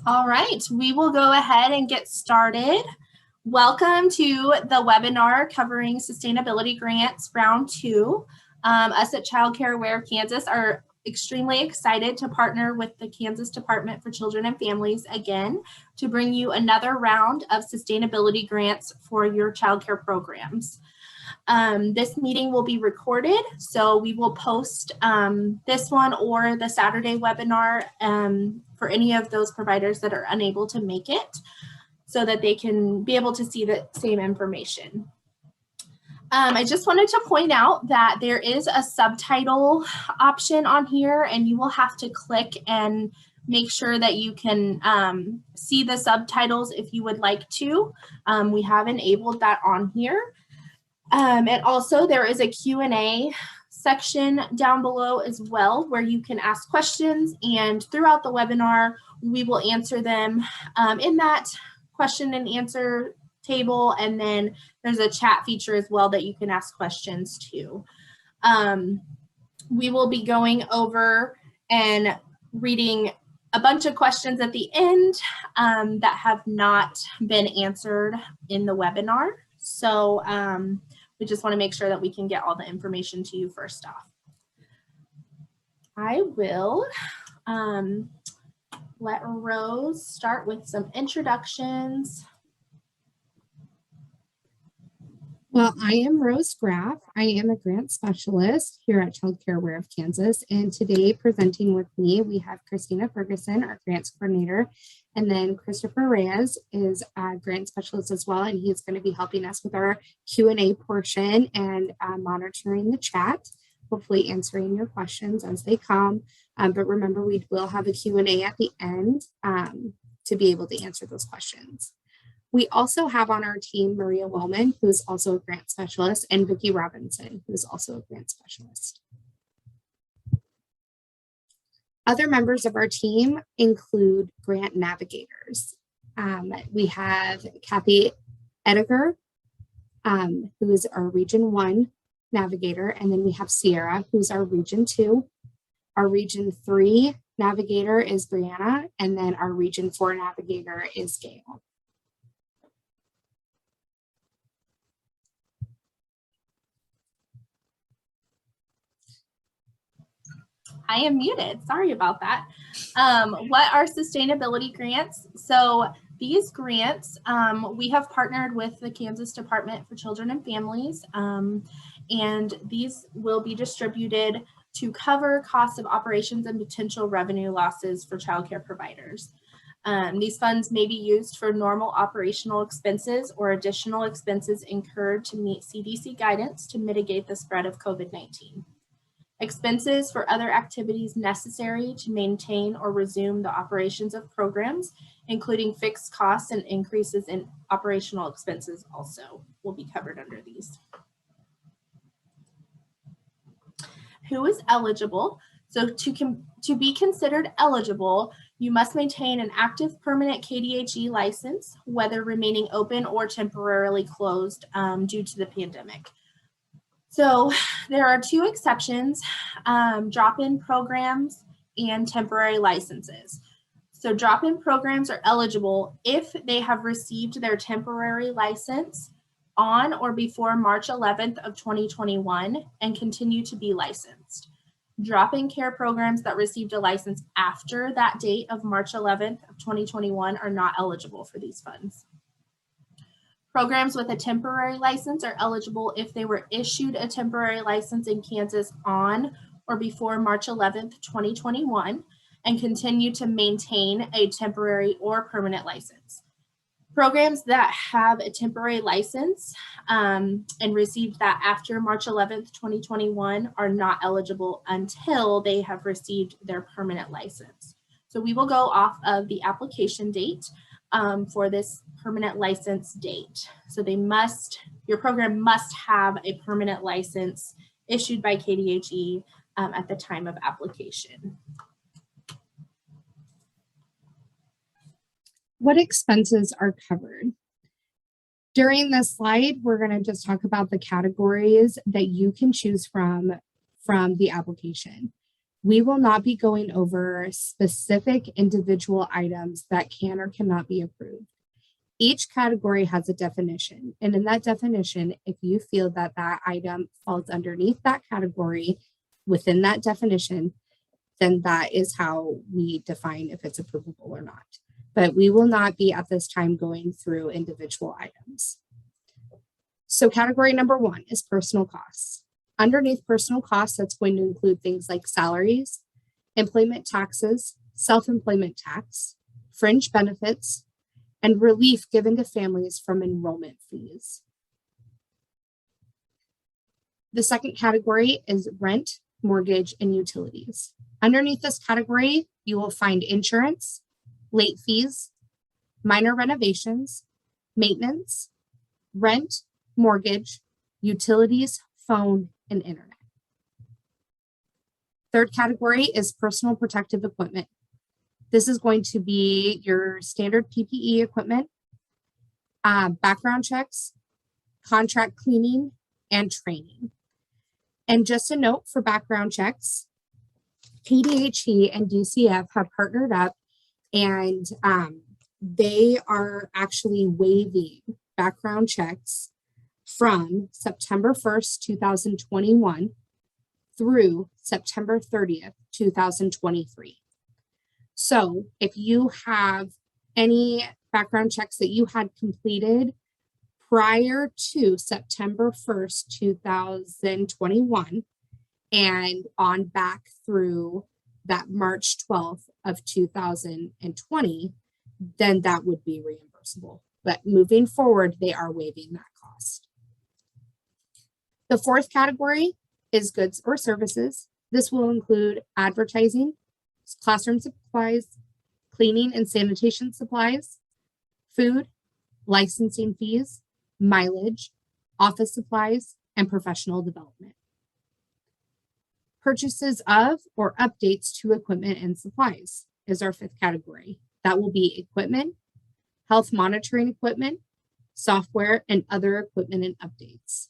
All right, we will go ahead and get started. Welcome to the webinar covering sustainability grants round 2. Us at Childcare Aware of Kansas are extremely excited to partner with the Kansas Department for Children and Families again to bring you another round of sustainability grants for your childcare programs. This meeting will be recorded, so we will post this one or the Saturday webinar for any of those providers that are unable to make it, so that they can be able to see the same information. I just wanted to point out that there is a subtitle option on here, and you will have to click and make sure that you can see the subtitles if you would like to. We have enabled that on here. And also there is a Q&A section down below as well, where you can ask questions, and throughout the webinar we will answer them in that question and answer table, and then there's a chat feature as well that you can ask questions to. We will be going over and reading a bunch of questions at the end that have not been answered in the webinar. So we just want to make sure that we can get all the information to you first off. I will let Rose start with some introductions. Well, I am Rose Graff. I am a grant specialist here at Childcare Aware of Kansas. And today presenting with me, we have Christina Ferguson, our grants coordinator, and then Christopher Reyes is a grant specialist as well. And he's going to be helping us with our Q&A portion and monitoring the chat, hopefully answering your questions as they come. But remember, we will have a Q&A at the end to be able to answer those questions. We also have on our team Maria Wellman, who is also a grant specialist, and Vicki Robinson, who is also a grant specialist. Other members of our team include grant navigators. We have Kathy Ediger, who is our Region 1 navigator, and then we have Sierra, who's our Region 2. Our Region 3 navigator is Brianna, and then our Region 4 navigator is Gail. I am muted, sorry about that. What are sustainability grants? So these grants, we have partnered with the Kansas Department for Children and Families, and these will be distributed to cover costs of operations and potential revenue losses for childcare providers. These funds may be used for normal operational expenses or additional expenses incurred to meet CDC guidance to mitigate the spread of COVID-19. Expenses for other activities necessary to maintain or resume the operations of programs, including fixed costs and increases in operational expenses, also will be covered under these. Who is eligible? So to be considered eligible, you must maintain an active permanent KDHE license, whether remaining open or temporarily closed due to the pandemic. So there are two exceptions, drop-in programs and temporary licenses. So drop-in programs are eligible if they have received their temporary license on or before March 11th of 2021 and continue to be licensed. Drop-in care programs that received a license after that date of March 11th of 2021 are not eligible for these funds. Programs with a temporary license are eligible if they were issued a temporary license in Kansas on or before March 11th, 2021, and continue to maintain a temporary or permanent license. Programs that have a temporary license and received that after March 11th, 2021 are not eligible until they have received their permanent license. So we will go off of the application date for this permanent license date. So your program must have a permanent license issued by KDHE at the time of application. What expenses are covered? During this slide, we're going to just talk about the categories that you can choose from the application. We will not be going over specific individual items that can or cannot be approved. Each category has a definition, and in that definition, if you feel that that item falls underneath that category within that definition, then that is how we define if it's approvable or not. But we will not be at this time going through individual items. So category number 1 is personal costs. Underneath personal costs, that's going to include things like salaries, employment taxes, self-employment tax, fringe benefits, and relief given to families from enrollment fees. The second category is rent, mortgage, and utilities. Underneath this category, you will find insurance, late fees, minor renovations, maintenance, rent, mortgage, utilities, phone, and internet. Third category is personal protective equipment. This is going to be your standard PPE equipment, background checks, contract cleaning, and training. And just a note for background checks, PDHE and DCF have partnered up, and they are actually waiving background checks from September 1st, 2021 through September 30th, 2023. So if you have any background checks that you had completed prior to September 1st, 2021, and on back through that March 12th of 2020, then that would be reimbursable. But moving forward, they are waiving that cost. The fourth category is goods or services. This will include advertising, classroom supplies, cleaning and sanitation supplies, food, licensing fees, mileage, office supplies, and professional development. Purchases of or updates to equipment and supplies is our fifth category. That will be equipment, health monitoring equipment, software, and other equipment and updates.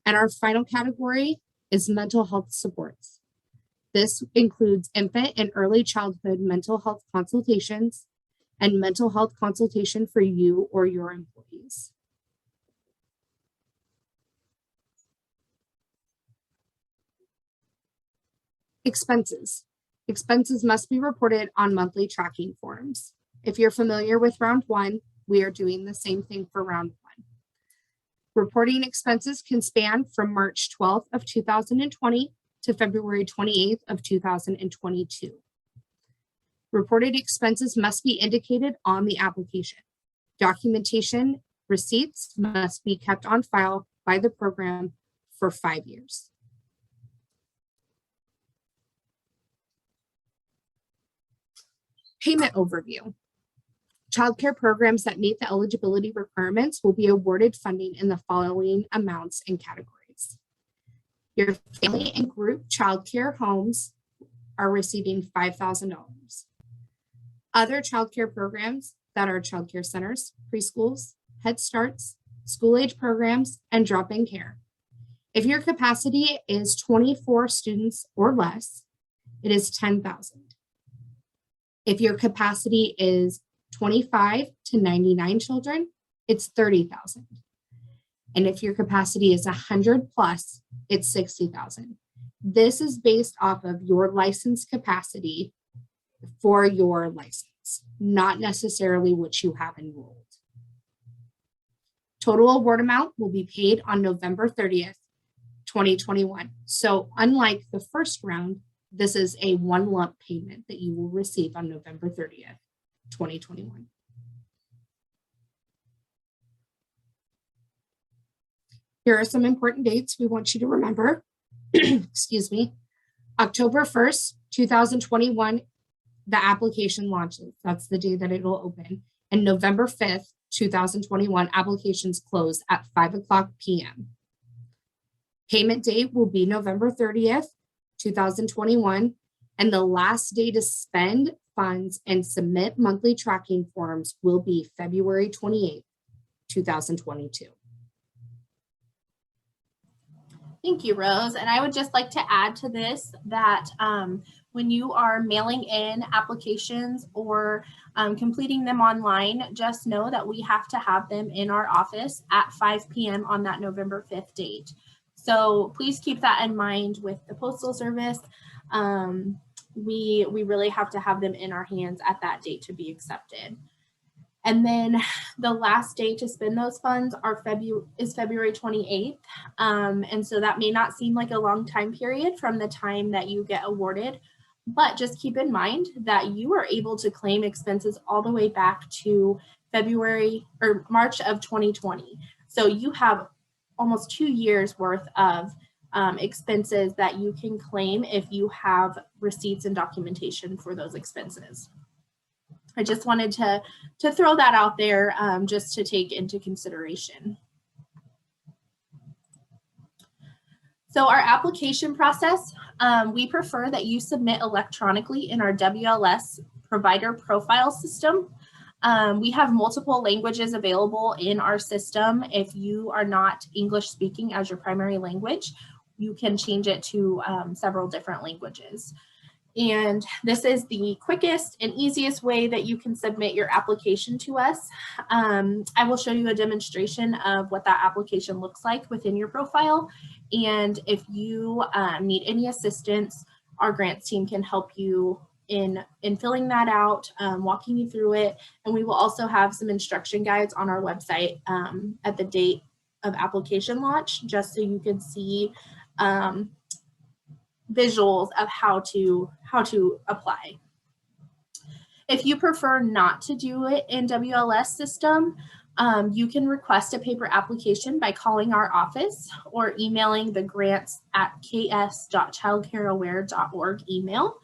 And our final category is mental health supports. This includes infant and early childhood mental health consultations and mental health consultation for you or your employees. Expenses. Expenses must be reported on monthly tracking forms. If you're familiar with round 1, we are doing the same thing for round 1. Reporting expenses can span from March 12th of 2020 to February 28th of 2022. Reported expenses must be indicated on the application. Documentation receipts must be kept on file by the program for 5 years. Payment overview. Childcare programs that meet the eligibility requirements will be awarded funding in the following amounts and categories. Your family and group childcare homes are receiving $5,000. Other childcare programs that are childcare centers, preschools, Head Starts, school-age programs, and drop-in care. If your capacity is 24 students or less, it is $10,000. If your capacity is 25 to 99 children, it's $30,000. And if your capacity is 100 plus, it's $60,000. This is based off of your license capacity for your license, not necessarily what you have enrolled. Total award amount will be paid on November 30th, 2021. So unlike the first round, this is a one lump payment that you will receive on November 30th, 2021. Here are some important dates we want you to remember. Excuse me. October 1st, 2021, the application launches. That's the day that it will open. And November 5th, 2021, applications close at 5:00 p.m. Payment date will be November 30th, 2021, and the last day to spend funds and submit monthly tracking forms will be February 28th, 2022. Thank you, Rose. And I would just like to add to this that when you are mailing in applications or completing them online, just know that we have to have them in our office at 5 p.m. on that November 5th date. So please keep that in mind with the Postal Service. We really have to have them in our hands at that date to be accepted. And then the last day to spend those funds is February 28th. And so that may not seem like a long time period from the time that you get awarded, but just keep in mind that you are able to claim expenses all the way back to February or March of 2020. So you have almost 2 years worth of expenses that you can claim if you have receipts and documentation for those expenses. I just wanted to throw that out there just to take into consideration. So our application process, we prefer that you submit electronically in our WLS provider profile system. We have multiple languages available in our system. If you are not English speaking as your primary language, you can change it to several different languages. And this is the quickest and easiest way that you can submit your application to us. I will show you a demonstration of what that application looks like within your profile. And if you need any assistance, our grants team can help you in filling that out, walking you through it. And we will also have some instruction guides on our website at the date of application launch, just so you can see visuals of how to apply. If you prefer not to do it in WLS system, you can request a paper application by calling our office or emailing the grants@ks.childcareaware.org email.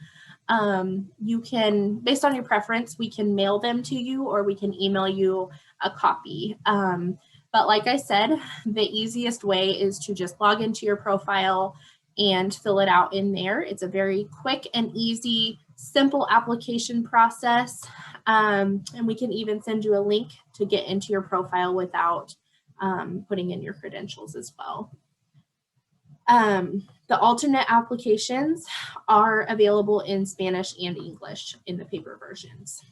You can, based on your preference, we can mail them to you or we can email you a copy. But like I said, the easiest way is to just log into your profile and fill it out in there. It's a very quick and easy, simple application process. And we can even send you a link to get into your profile without putting in your credentials as well. The alternate applications are available in Spanish and English in the paper versions.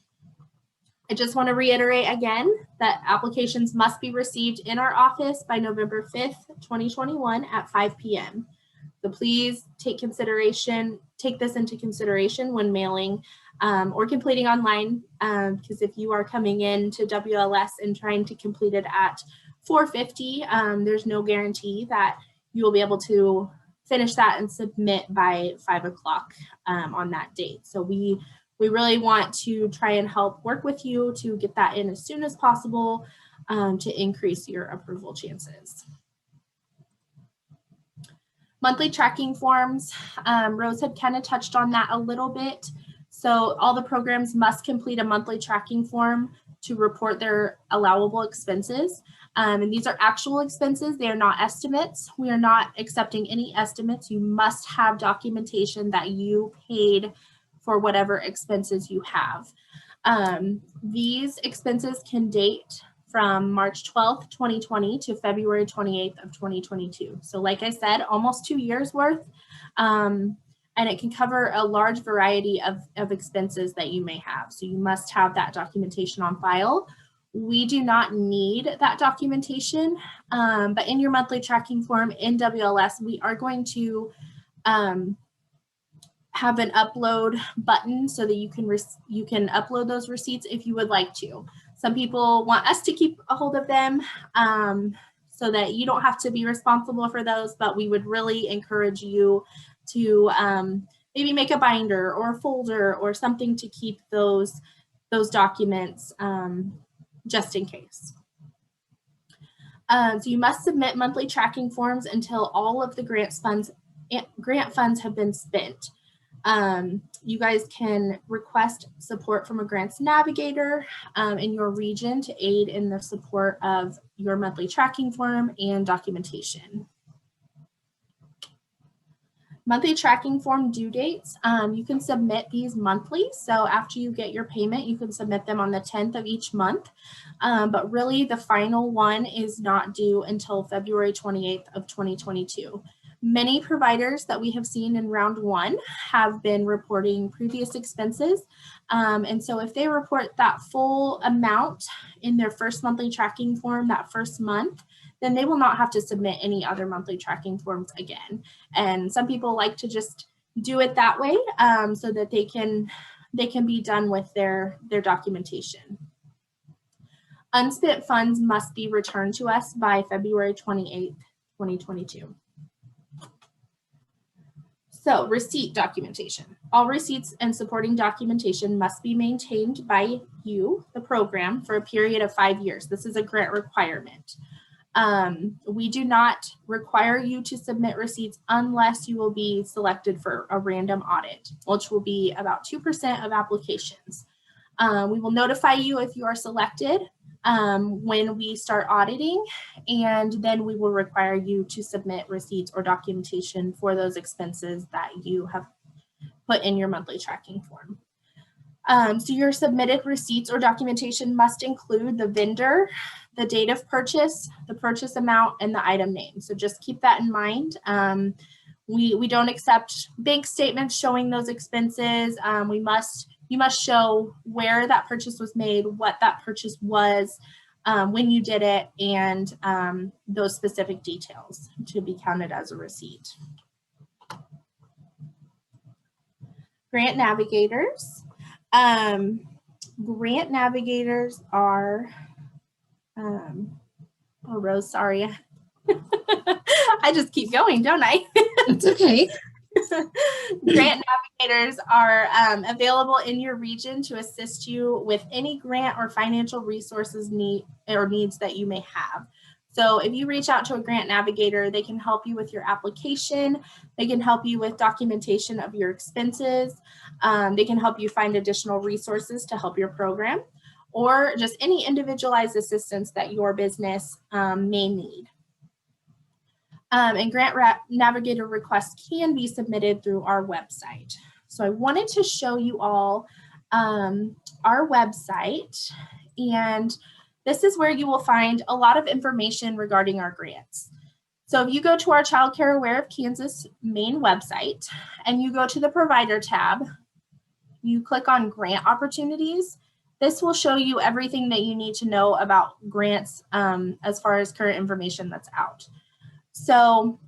I just want to reiterate again that applications must be received in our office by November 5th, 2021 at 5 p.m. So please take this into consideration when mailing or completing online, because if you are coming in to WLS and trying to complete it at 4:50, there's no guarantee that you will be able to finish that and submit by 5 o'clock on that date. So we really want to try and help work with you to get that in as soon as possible to increase your approval chances. Monthly tracking forms, Rose had kind of touched on that a little bit. So all the programs must complete a monthly tracking form to report their allowable expenses. And these are actual expenses, they are not estimates. We are not accepting any estimates. You must have documentation that you paid for whatever expenses you have. These expenses can date from March 12th, 2020 to February 28th of 2022. So like I said, almost 2 years worth. And it can cover a large variety of expenses that you may have. So you must have that documentation on file. We do not need that documentation, but in your monthly tracking form in WLS, we are going to have an upload button so that you can upload those receipts if you would like to. Some people want us to keep a hold of them so that you don't have to be responsible for those, but we would really encourage you to maybe make a binder or a folder or something to keep those documents just in case. So you must submit monthly tracking forms until all of the grant funds have been spent. You guys can request support from a grants navigator in your region to aid in the support of your monthly tracking form and documentation. Monthly tracking form due dates, you can submit these monthly. So after you get your payment, you can submit them on the 10th of each month. But really the final one is not due until February 28th of 2022. Many providers that we have seen in round one have been reporting previous expenses. And so if they report that full amount in their first monthly tracking form that first month, then they will not have to submit any other monthly tracking forms again. And some people like to just do it that way so that they can be done with their documentation. Unspent funds must be returned to us by February 28th, 2022. So, receipt documentation. All receipts and supporting documentation must be maintained by you, the program, for a period of 5 years. This is a grant requirement. We do not require you to submit receipts unless you will be selected for a random audit, which will be about 2% of applications. We will notify you if you are selected when we start auditing, and then we will require you to submit receipts or documentation for those expenses that you have put in your monthly tracking form. So your submitted receipts or documentation must include the vendor, the date of purchase, the purchase amount, and the item name. So just keep that in mind. We don't accept bank statements showing those expenses. You must show where that purchase was made, what that purchase was, when you did it, and those specific details to be counted as a receipt. Grant Navigators. Grant Navigators are, oh, Rose, sorry. I just keep going, don't I? It's okay. Grant Navigators are available in your region to assist you with any grant or financial resources needs that you may have. So if you reach out to a grant navigator, they can help you with your application. They can help you with documentation of your expenses. They can help you find additional resources to help your program, or just any individualized assistance that your business may need. And Grant Navigator requests can be submitted through our website. So I wanted to show you all our website, and this is where you will find a lot of information regarding our grants. So if you go to our Childcare Aware of Kansas main website and you go to the provider tab, you click on grant opportunities. This will show you everything that you need to know about grants as far as current information that's out. So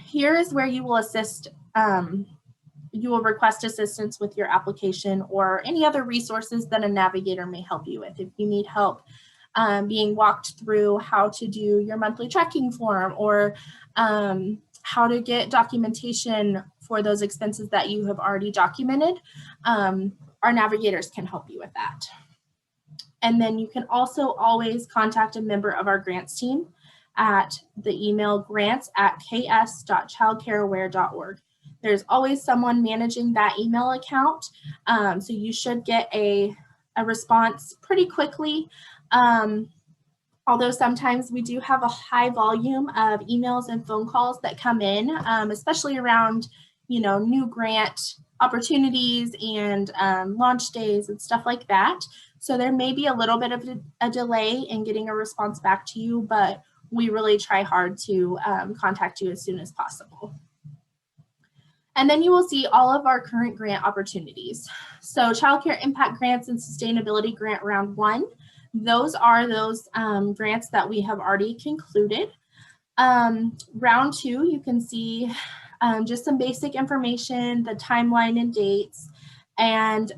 here is where you will you will request assistance with your application or any other resources that a navigator may help you with. If you need help being walked through how to do your monthly tracking form, or how to get documentation for those expenses that you have already documented, our navigators can help you with that. And then you can also always contact a member of our grants team at the email grants@ks.childcareaware.org. There's always someone managing that email account, so you should get a response pretty quickly. Although sometimes we do have a high volume of emails and phone calls that come in, especially around, new grant opportunities and launch days and stuff like that. So there may be a little bit of a delay in getting a response back to you, but we really try hard to contact you as soon as possible. And then you will see all of our current grant opportunities. So Childcare Impact Grants and Sustainability Grant Round 1, those are those grants that we have already concluded. Round 2, you can see just some basic information, the timeline and dates, and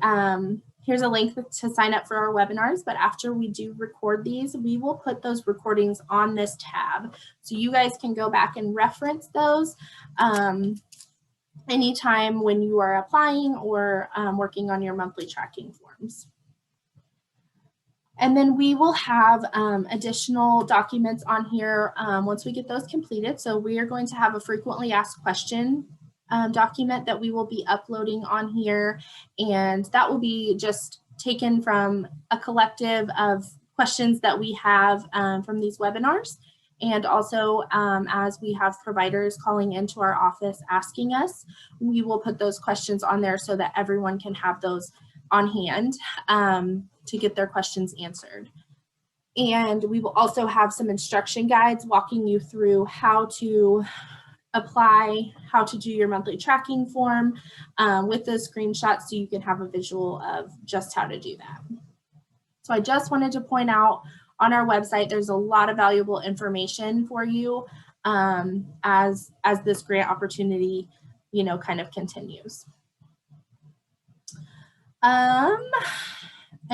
here's a link to sign up for our webinars. But after we do record these, we will put those recordings on this tab. So you guys can go back and reference those anytime when you are applying or working on your monthly tracking forms. And then we will have additional documents on here once we get those completed. So we are going to have a frequently asked question document that we will be uploading on here. And that will be just taken from a collective of questions that we have from these webinars. And also, as we have providers calling into our office asking us, we will put those questions on there so that everyone can have those on hand to get their questions answered. And we will also have some instruction guides walking you through how to apply, how to do your monthly tracking form with those screenshots so you can have a visual of just how to do that. So I just wanted to point out on our website, there's a lot of valuable information for you as this grant opportunity, you know, kind of continues. And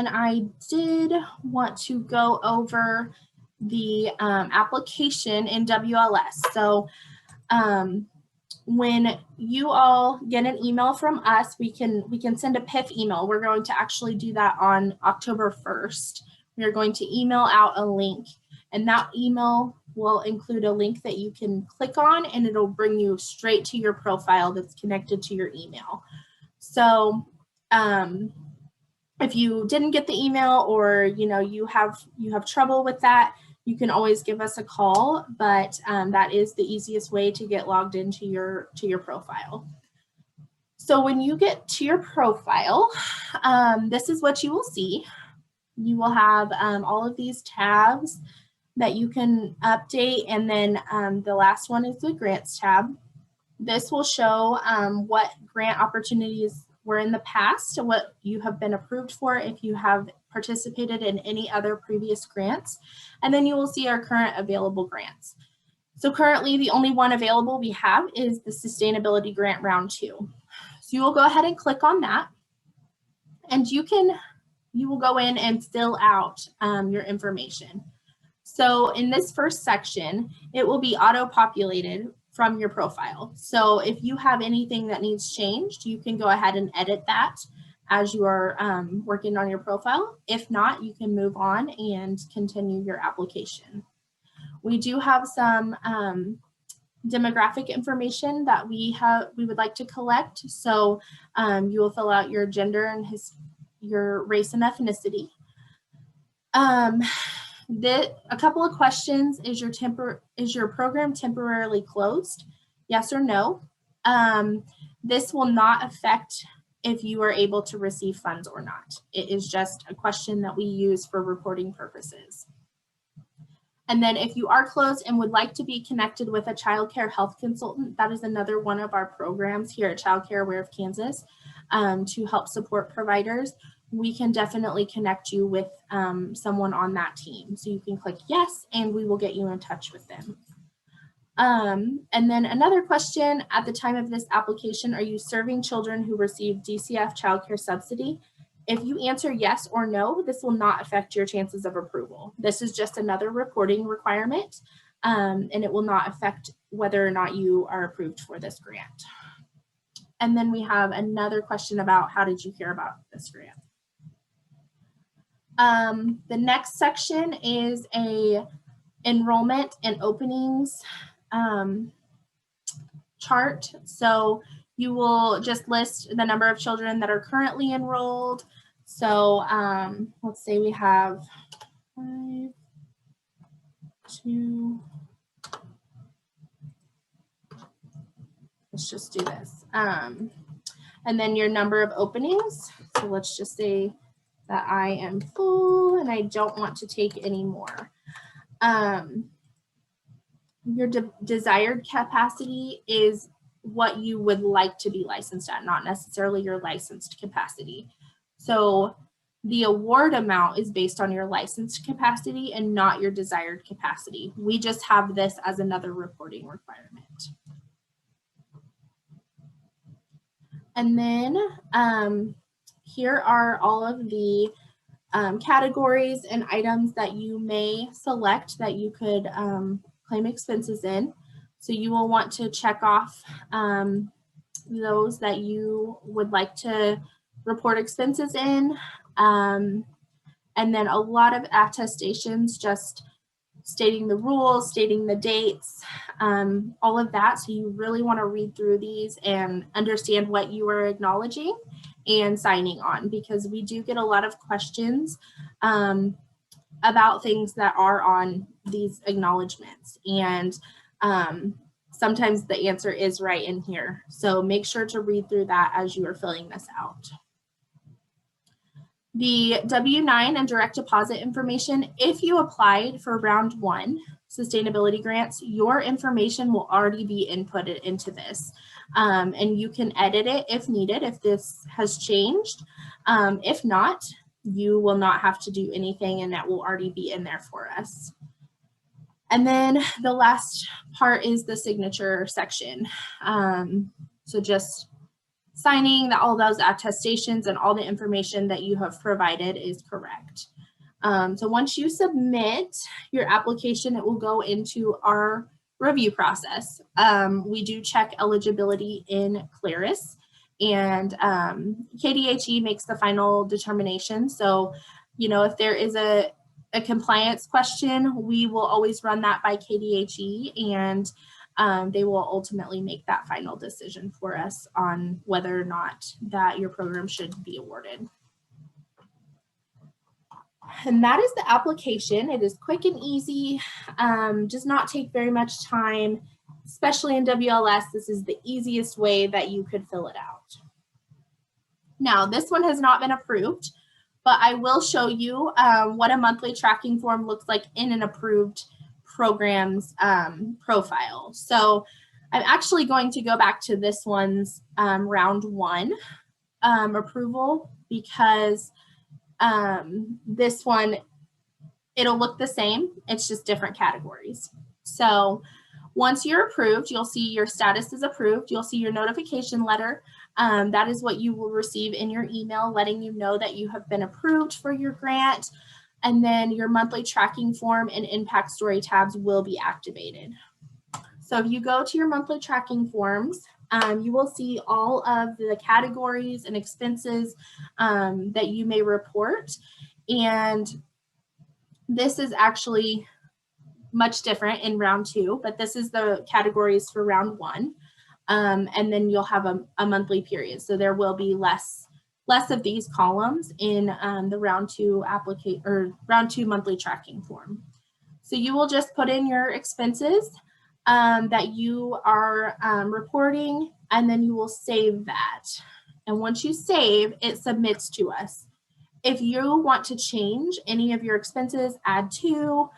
I did want to go over the application in WLS. So when you all get an email from us, we can send a PIF email. We're going to actually do that on October 1st. We are going to email out a link, and that email will include a link that you can click on, and it'll bring you straight to your profile that's connected to your email. So if you didn't get the email, or you know you have trouble with that, you can always give us a call, but that is the easiest way to get logged into your profile. So when you get to your profile, this is what you will see. You will have all of these tabs that you can update, and then the last one is the grants tab. This will show what grant opportunities were in the past, what you have been approved for if you have participated in any other previous grants, and then you will see our current available grants. So currently the only one available we have is the Sustainability Grant Round 2. So you will go ahead and click on that, and you will go in and fill out your information. So in this first section, it will be auto-populated from your profile. So if you have anything that needs changed, you can go ahead and edit that as you are working on your profile. If not, you can move on and continue your application. We do have some demographic information that we would like to collect. So you will fill out your gender and your race and ethnicity. A couple of questions: is your program temporarily closed? Yes or no. This will not affect if you are able to receive funds or not. It is just a question that we use for reporting purposes. And then if you are closed and would like to be connected with a childcare health consultant, that is another one of our programs here at Childcare Aware of Kansas to help support providers. We can definitely connect you with someone on that team. So you can click yes, and we will get you in touch with them. And then another question: at the time of this application, are you serving children who receive DCF childcare subsidy? If you answer yes or no, this will not affect your chances of approval. This is just another reporting requirement, and it will not affect whether or not you are approved for this grant. And then we have another question about how did you hear about this grant? The next section is a enrollment and openings chart. So you will just list the number of children that are currently enrolled. So let's say we have 5, 2, let's just do this. And then your number of openings. So let's just say that I am full and I don't want to take any more. Your desired capacity is what you would like to be licensed at, not necessarily your licensed capacity. So the award amount is based on your licensed capacity and not your desired capacity. We just have this as another reporting requirement. And then here are all of the categories and items that you may select that you could claim expenses in. So you will want to check off those that you would like to report expenses in. And then a lot of attestations, just stating the rules, stating the dates, all of that. So you really want to read through these and understand what you are acknowledging and signing on, because we do get a lot of questions about things that are on these acknowledgements. And sometimes the answer is right in here. So make sure to read through that as you are filling this out. The W-9 and direct deposit information, if you applied for round 1, sustainability grants, your information will already be inputted into this. And you can edit it if needed, if this has changed. If not, you will not have to do anything, and that will already be in there for us. And then the last part is the signature section. So just signing that all those attestations and all the information that you have provided is correct. So once you submit your application, it will go into our review process. We do check eligibility in Claris, and KDHE makes the final determination. So, you know, if there is a compliance question, we will always run that by KDHE, and they will ultimately make that final decision for us on whether or not that your program should be awarded. And that is the application. It is quick and easy, does not take very much time, especially in WLS. This is the easiest way that you could fill it out. Now, this one has not been approved, but I will show you what a monthly tracking form looks like in an approved program's profile. So I'm actually going to go back to this one's round one approval, because this one, it'll look the same. It's just different categories. So once you're approved, you'll see your status is approved. You'll see your notification letter. That is what you will receive in your email, letting you know that you have been approved for your grant. And then your monthly tracking form and impact story tabs will be activated. So if you go to your monthly tracking forms, you will see all of the categories and expenses that you may report. And this is actually much different in round two, but this is the categories for round one. And then you'll have a monthly period. So there will be less of these columns in the round two monthly tracking form. So you will just put in your expenses that you are reporting, and then you will save that. And once you save, it submits to us. If you want to change any of your expenses, add to,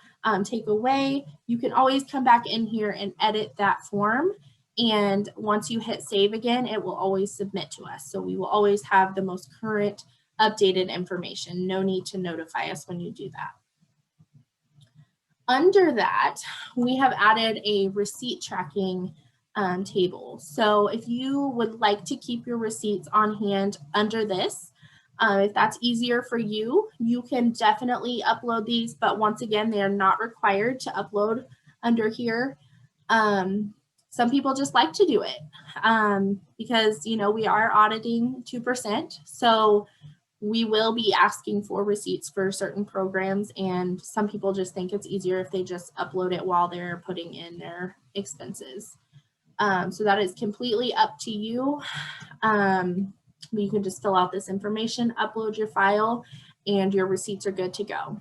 take away, you can always come back in here and edit that form. And once you hit save again, it will always submit to us. So we will always have the most current updated information. No need to notify us when you do that. Under that, we have added a receipt tracking table. So if you would like to keep your receipts on hand under this, if that's easier for you, you can definitely upload these, but once again, they are not required to upload under here. Some people just like to do it because, you know, we are auditing 2%. So we will be asking for receipts for certain programs, and some people just think it's easier if they just upload it while they're putting in their expenses. So that is completely up to you. You can just fill out this information, upload your file, and your receipts are good to go.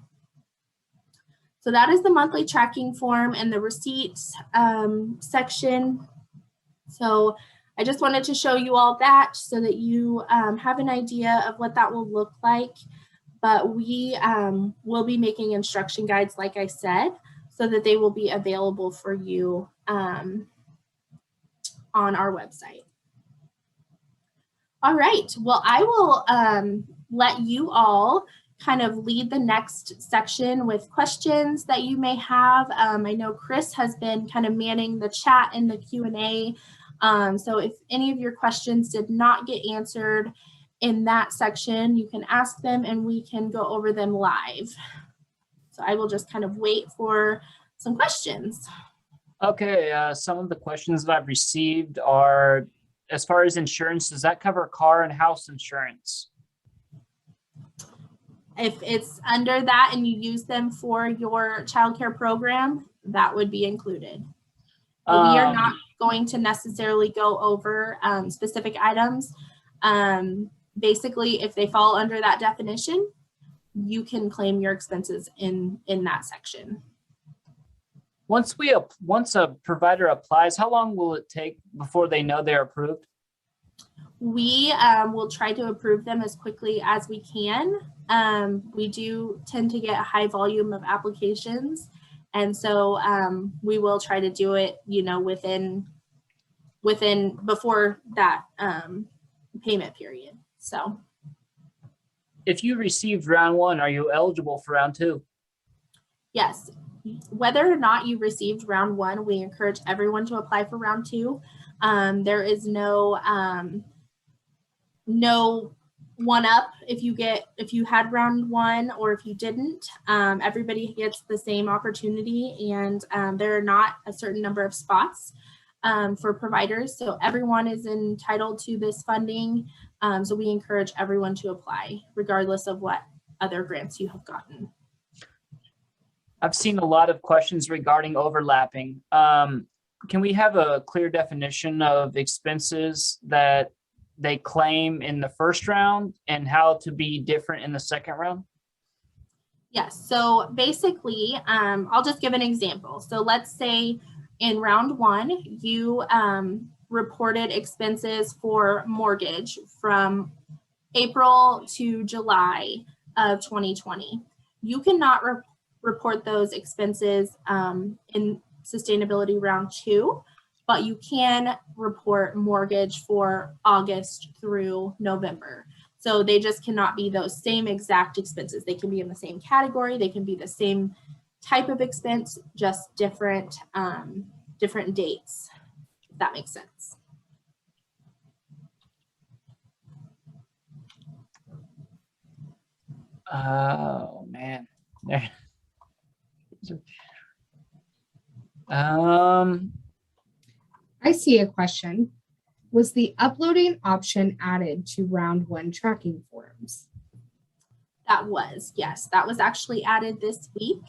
So that is the monthly tracking form and the receipts section. So I just wanted to show you all that so that you have an idea of what that will look like. But we will be making instruction guides, like I said, so that they will be available for you on our website. All right, well, I will let you all kind of lead the next section with questions that you may have. I know Chris has been kind of manning the chat and the Q&A. So if any of your questions did not get answered in that section, you can ask them and we can go over them live. So I will just kind of wait for some questions. Okay, some of the questions that I've received are, as far as insurance, does that cover car and house insurance? If it's under that and you use them for your childcare program, that would be included. But we are not going to necessarily go over specific items. Basically, if they fall under that definition, you can claim your expenses in that section. Once a provider applies, how long will it take before they know they're approved? We will try to approve them as quickly as we can. We do tend to get a high volume of applications, And so we will try to do it, before that payment period. So If you received round one, are you eligible for round two? yes, whether or not you received round one, we encourage everyone to apply for round two. There is no one up if you had round one or if you didn't. Everybody gets the same opportunity, and there are not a certain number of spots for providers, so everyone is entitled to this funding. So we encourage everyone to apply regardless of what other grants you have gotten. I've seen a lot of questions regarding overlapping. Can we have a clear definition of expenses that they claim in the first round and how to be different in the second round? Yes, so basically, I'll just give an example. So let's say in round one, you reported expenses for mortgage from April to July of 2020. You cannot report those expenses in sustainability round two, but you can report mortgage for August through November. So they just cannot be those same exact expenses. They can be in the same category. They can be the same type of expense, just different dates, if that makes sense. Oh, man. I see a question. Was the uploading option added to round one tracking forms? That was, yes, that was actually added this week.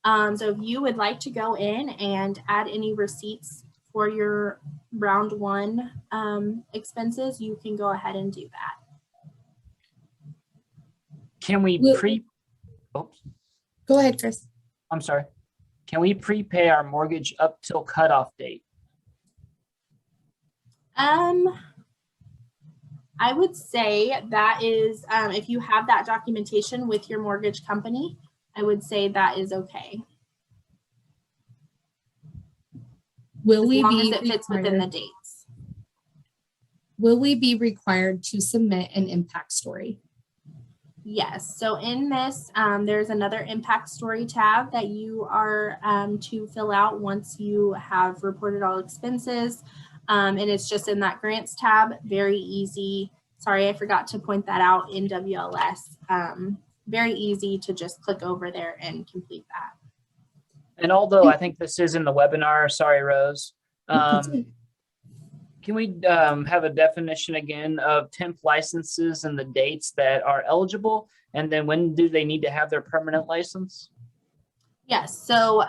So if you would like to go in and add any receipts for your round one expenses, you can go ahead and do that. Can we Go ahead, Chris. I'm sorry. Can we prepay our mortgage up till cutoff date? I would say that is, if you have that documentation with your mortgage company, I would say that is okay. Will we as long be as it fits within the dates. Will we be required to submit an impact story? Yes, so in this, there's another impact story tab that you are to fill out once you have reported all expenses. And it's just in that grants tab, very easy. Sorry, I forgot to point that out in WLS. Very easy to just click over there and complete that. And although I think this is in the webinar, sorry, Rose, can we have a definition again of temp licenses and the dates that are eligible? And then when do they need to have their permanent license? Yes, so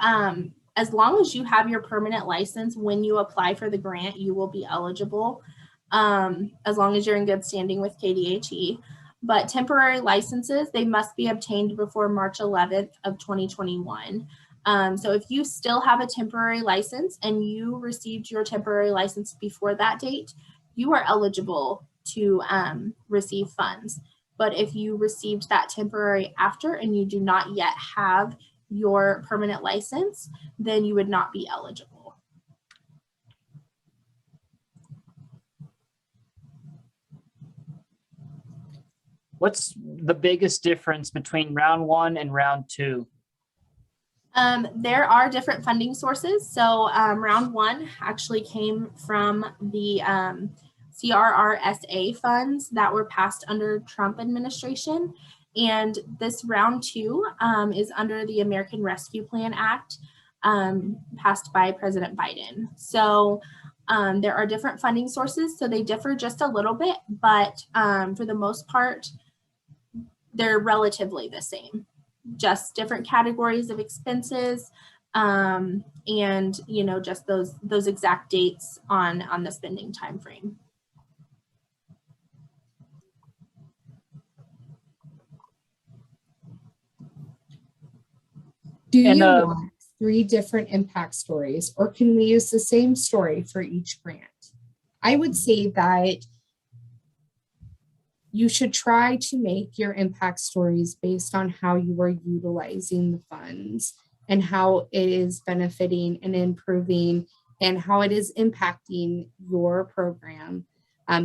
as long as you have your permanent license, when you apply for the grant, you will be eligible, as long as you're in good standing with KDHE. But temporary licenses, they must be obtained before March 11th of 2021. So if you still have a temporary license and you received your temporary license before that date, you are eligible to receive funds. But if you received that temporary after and you do not yet have your permanent license, then you would not be eligible. What's the biggest difference between round one and round two? There are different funding sources. So round one actually came from the CRRSA funds that were passed under Trump administration. And this round two is under the American Rescue Plan Act passed by President Biden. So there are different funding sources, so they differ just a little bit, but for the most part, they're relatively the same. Just different categories of expenses, and just those exact dates on the spending time frame. Do you want 3 different impact stories, or can we use the same story for each grant? I would say that you should try to make your impact stories based on how you are utilizing the funds and how it is benefiting and improving and how it is impacting your program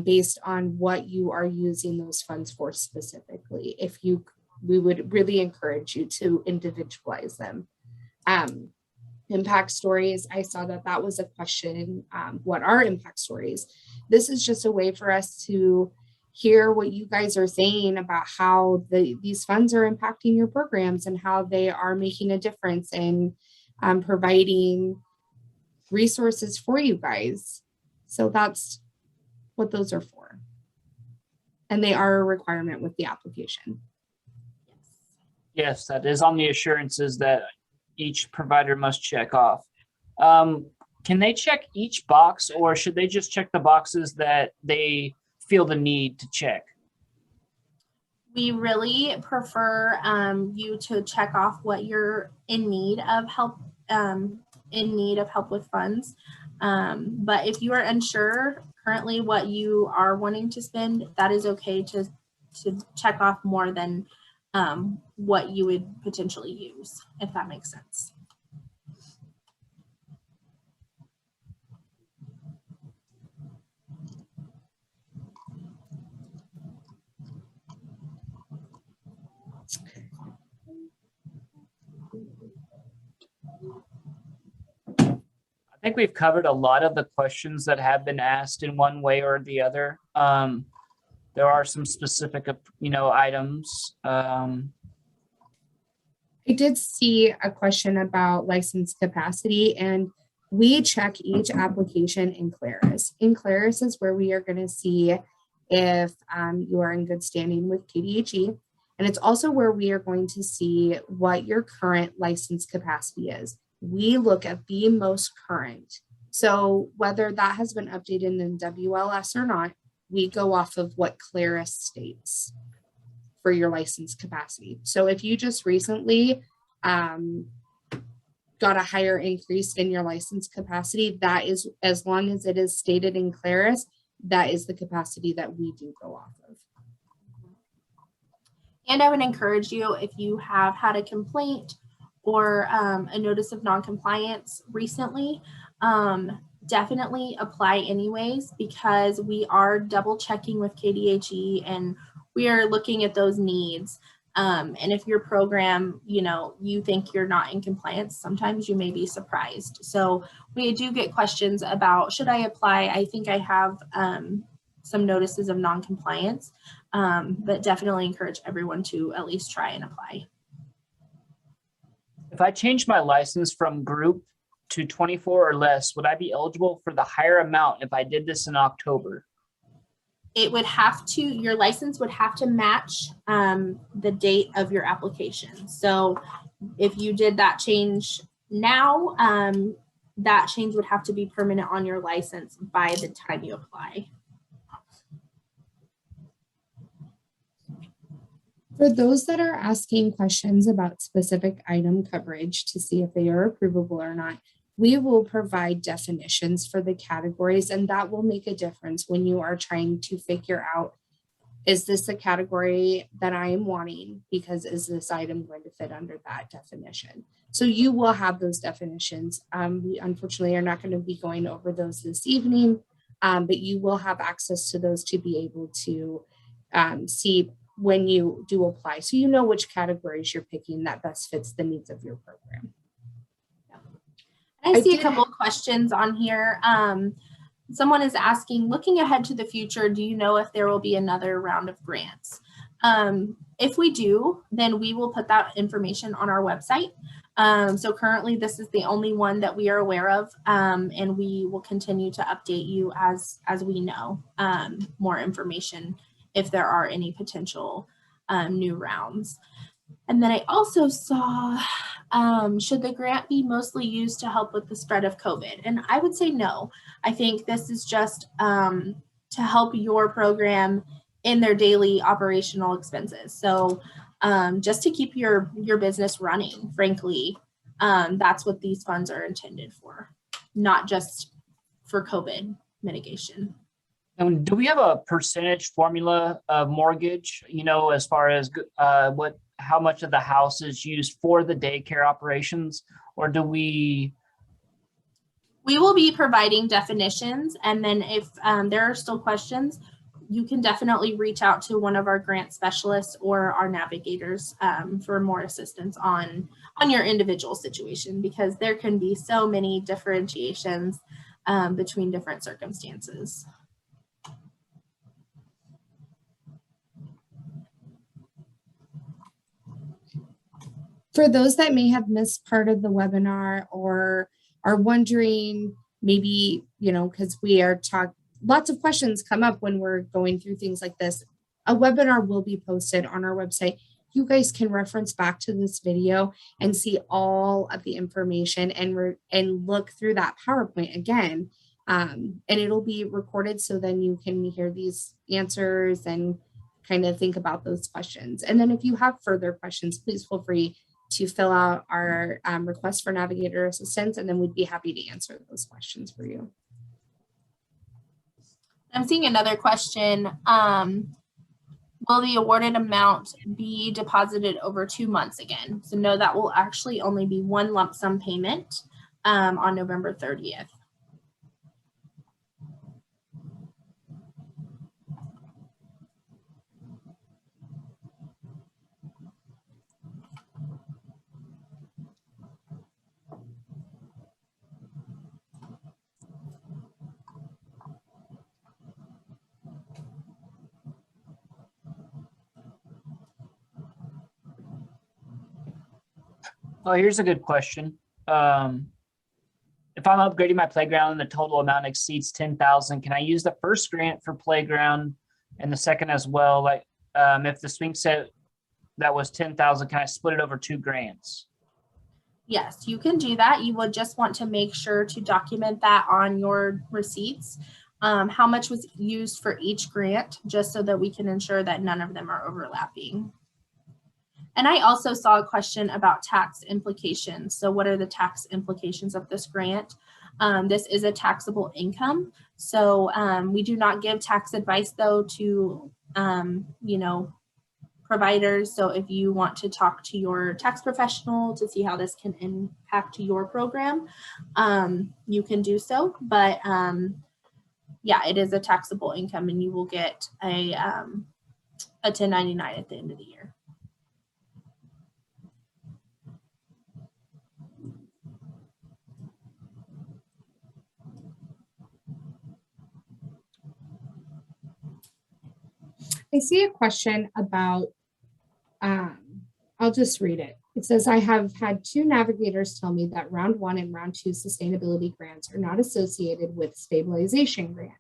based on what you are using those funds for specifically. We would really encourage you to individualize them. Impact stories, I saw that was a question. What are impact stories? This is just a way for us to hear what you guys are saying about how these funds are impacting your programs and how they are making a difference in providing resources for you guys. So that's what those are for. And they are a requirement with the application. Yes, that is on the assurances that each provider must check off. Can they check each box, or should they just check the boxes that they feel the need to check? We really prefer you to check off what you're in need of help with funds. But if you are unsure currently what you are wanting to spend, that is okay to check off more than what you would potentially use, if that makes sense. I think we've covered a lot of the questions that have been asked in one way or the other. There are some specific, items. I did see a question about license capacity, and we check each application in Claris. In Claris is where we are going to see if you are in good standing with KDHE. And it's also where we are going to see what your current license capacity is. We look at the most current. So whether that has been updated in WLS or not, we go off of what Claris states for your license capacity. So if you just recently got a higher increase in your license capacity, that is, as long as it is stated in Claris, that is the capacity that we do go off of. And I would encourage you, if you have had a complaint or a notice of non-compliance recently, definitely apply anyways, because we are double checking with KDHE and we are looking at those needs. And if your program, you think you're not in compliance, sometimes you may be surprised. So we do get questions about, should I apply? I think I have some notices of non-compliance, but definitely encourage everyone to at least try and apply. If I change my license from group to 24 or less, would I be eligible for the higher amount if I did this in October? It would have to, your license would have to match the date of your application. So if you did that change now, that change would have to be permanent on your license by the time you apply. For those that are asking questions about specific item coverage to see if they are approvable or not, we will provide definitions for the categories, and that will make a difference when you are trying to figure out, is this a category that I am wanting? Because is this item going to fit under that definition? So you will have those definitions. We unfortunately are not going to be going over those this evening, but you will have access to those to be able to see when you do apply. So you know which categories you're picking that best fits the needs of your program. I see a couple of questions on here. Someone is asking, looking ahead to the future, do you know if there will be another round of grants? If we do, then we will put that information on our website. So currently this is the only one that we are aware of, and we will continue to update you as we know more information if there are any potential new rounds. And then I also saw, should the grant be mostly used to help with the spread of COVID? And I would say no. I think this is just to help your program in their daily operational expenses. So just to keep your business running, frankly, that's what these funds are intended for, not just for COVID mitigation. And do we have a percentage formula of mortgage, you know, as far as how much of the house is used for the daycare operations, or do we? We will be providing definitions, and then if there are still questions, you can definitely reach out to one of our grant specialists or our navigators for more assistance on your individual situation, because there can be so many differentiations between different circumstances. For those that may have missed part of the webinar or are wondering, maybe, you know, because we are lots of questions come up when we're going through things like this. A webinar will be posted on our website. You guys can reference back to this video and see all of the information and look through that PowerPoint again. And it'll be recorded, so then you can hear these answers and kind of think about those questions. And then if you have further questions, please feel free to fill out our request for navigator assistance, and then we'd be happy to answer those questions for you. I'm seeing another question. Will the awarded amount be deposited over 2 months again? So no, that will actually only be one lump sum payment on November 30th. Oh, here's a good question. If I'm upgrading my playground and the total amount exceeds 10,000, can I use the first grant for playground and the second as well? Like, if the swing set that was 10,000, can I split it over 2 grants? Yes, you can do that. You would just want to make sure to document that on your receipts, how much was used for each grant, just so that we can ensure that none of them are overlapping. And I also saw a question about tax implications. So what are the tax implications of this grant? This is a taxable income. So we do not give tax advice, though, to, you know, providers. So if you want to talk to your tax professional to see how this can impact your program, you can do so. But yeah, it is a taxable income, and you will get a 1099 at the end of the year. I see a question about, I'll just read it. It says, I have had 2 navigators tell me that round 1 and round 2 sustainability grants are not associated with stabilization grant.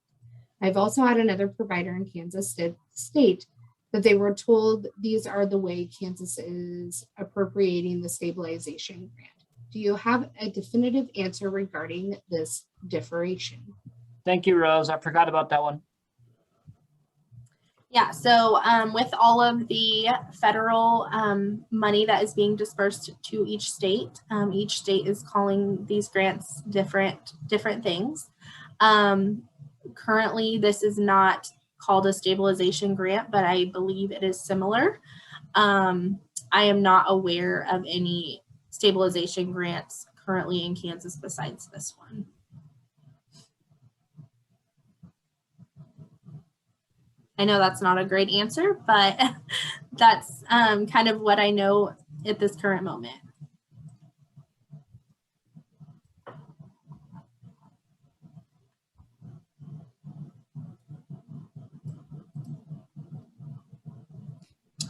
I've also had another provider in Kansas state that they were told these are the way Kansas is appropriating the stabilization grant. Do you have a definitive answer regarding this differentiation? Thank you, Rose. I forgot about that one. Yeah, so with all of the federal money that is being dispersed to each state is calling these grants different things. Currently, this is not called a stabilization grant, but I believe it is similar. I am not aware of any stabilization grants currently in Kansas besides this one. I know that's not a great answer, but that's kind of what I know at this current moment.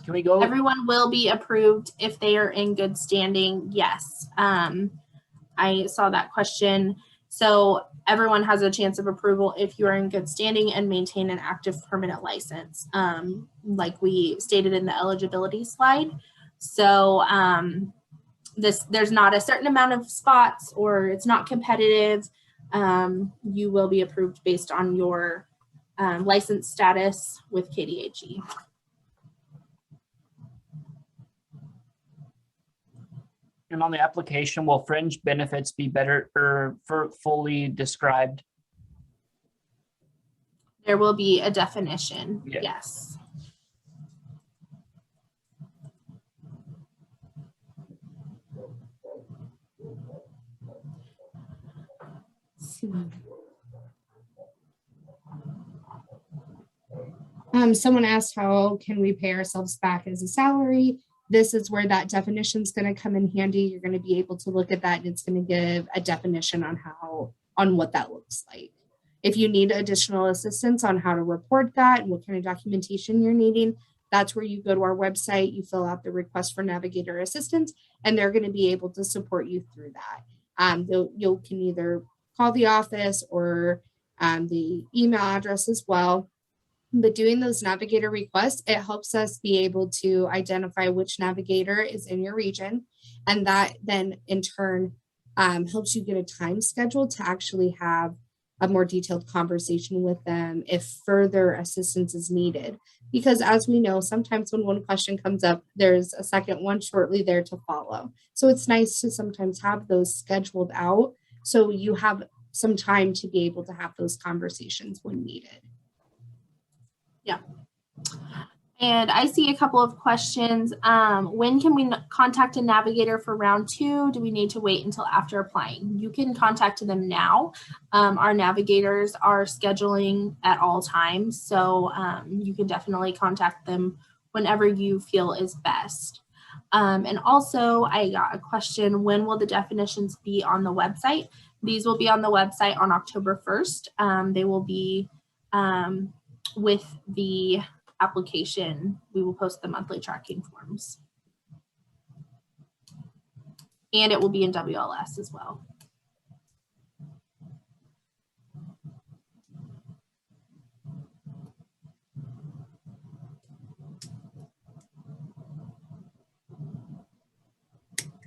Can we go? Everyone will be approved if they are in good standing. Yes. I saw that question. So everyone has a chance of approval if you are in good standing and maintain an active permanent license, like we stated in the eligibility slide. So there's not a certain amount of spots, or it's not competitive. You will be approved based on your license status with KDHE. And on the application, will fringe benefits be better or fully described? There There will be a definition. Yeah. Yes. Let's see. Someone asked, how can we pay ourselves back as a salary? This is where that definition is going to come in handy. You're going to be able to look at that, and it's going to give a definition on what that looks like. If you need additional assistance on how to report that and what kind of documentation you're needing, that's where you go to our website, you fill out the request for Navigator assistance, and they're going to be able to support you through that. You can either call the office or the email address as well. But doing those Navigator requests, it helps us be able to identify which Navigator is in your region. And that then in turn helps you get a time schedule to actually have a more detailed conversation with them if further assistance is needed. Because as we know, sometimes when one question comes up, there's a second one shortly there to follow. So it's nice to sometimes have those scheduled out so you have some time to be able to have those conversations when needed. Yeah. And I see a couple of questions. When can we contact a Navigator for round 2? Do we need to wait until after applying? You can contact them now. Our Navigators are scheduling at all times, so you can definitely contact them whenever you feel is best. And also, I got a question, when will the definitions be on the website? These will be on the website on October 1st. They will be with the application. We will post the monthly tracking forms. And it will be in WLS as well.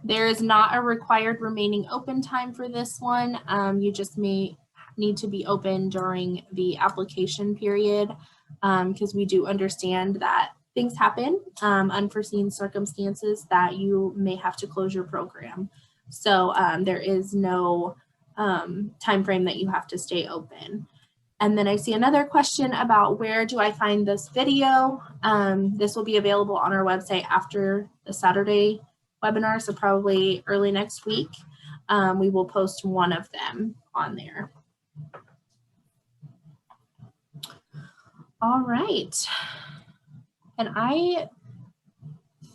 There is not a required remaining open time for this one. You just may need to be open during the application period because we do understand that things happen, unforeseen circumstances that you may have to close your program. So there is no time frame that you have to stay open. And then I see another question about where do I find this video? This will be available on our website after the Saturday webinar, so probably early next week. We will post one of them on there. All right. And I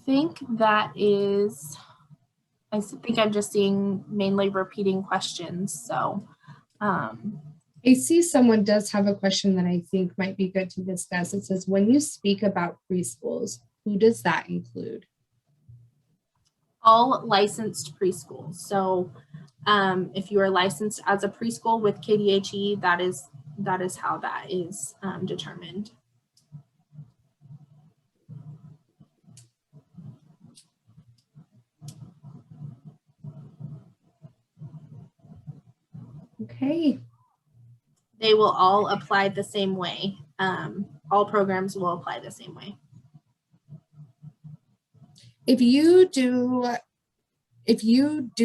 think that is, I think I'm just seeing mainly repeating questions. So I see someone does have a question that I think might be good to discuss. It says, when you speak about preschools, who does that include? All licensed preschools. So if you are licensed as a preschool with KDHE, that is how that is determined. Okay. They will all apply the same way. All programs will apply the same way. If you do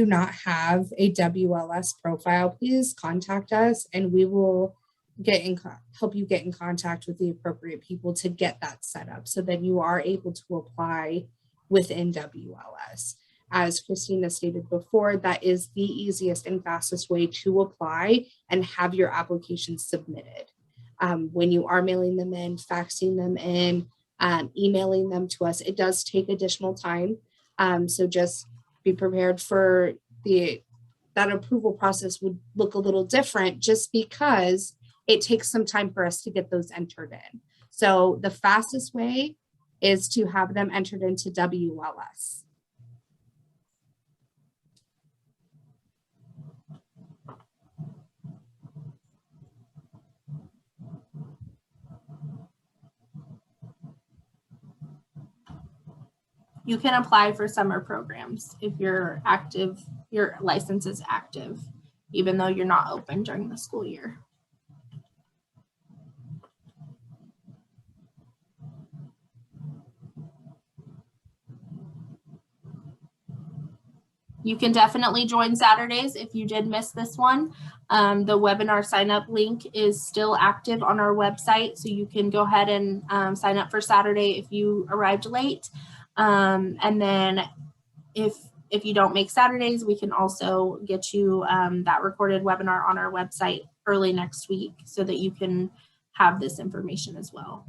not have a WLS profile, please contact us and we will help you get in contact with the appropriate people to get that set up so that you are able to apply within WLS. As Christina stated before, that is the easiest and fastest way to apply and have your application submitted. When you are mailing them in, faxing them in, emailing them to us, it does take additional time. So just be prepared for that approval process would look a little different just because it takes some time for us to get those entered in. So the fastest way is to have them entered into WLS. You can apply for summer programs if you're active, your license is active, even though you're not open during the school year. You can definitely join Saturdays if you did miss this one. The webinar sign up link is still active on our website, so you can go ahead and sign up for Saturday if you arrived late. And then if you don't make Saturdays, we can also get you that recorded webinar on our website early next week so that you can have this information as well.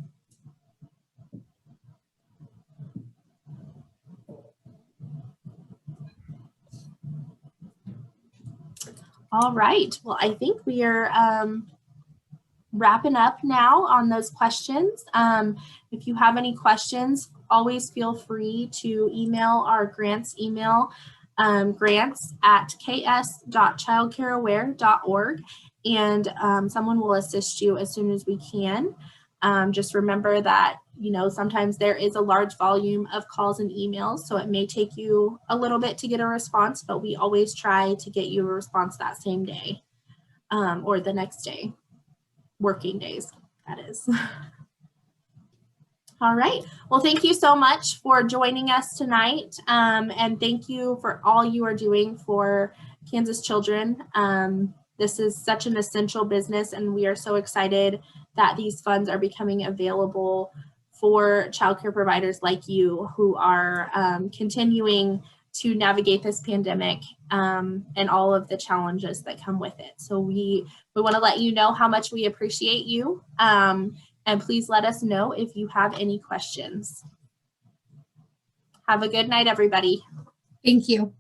All right, well, I think we are wrapping up now on those questions. If you have any questions, always feel free to email our grants email, grants@ks.childcareaware.org, and someone will assist you as soon as we can. Just remember that, you know, sometimes there is a large volume of calls and emails, so it may take you a little bit to get a response, but we always try to get you a response that same day or the next day, working days, that is. All right, well, thank you so much for joining us tonight, and thank you for all you are doing for Kansas children. This is such an essential business, and we are so excited that these funds are becoming available for childcare providers like you who are continuing to navigate this pandemic and all of the challenges that come with it. So we want to let you know how much we appreciate you, and please let us know if you have any questions. Have a good night, everybody. Thank you.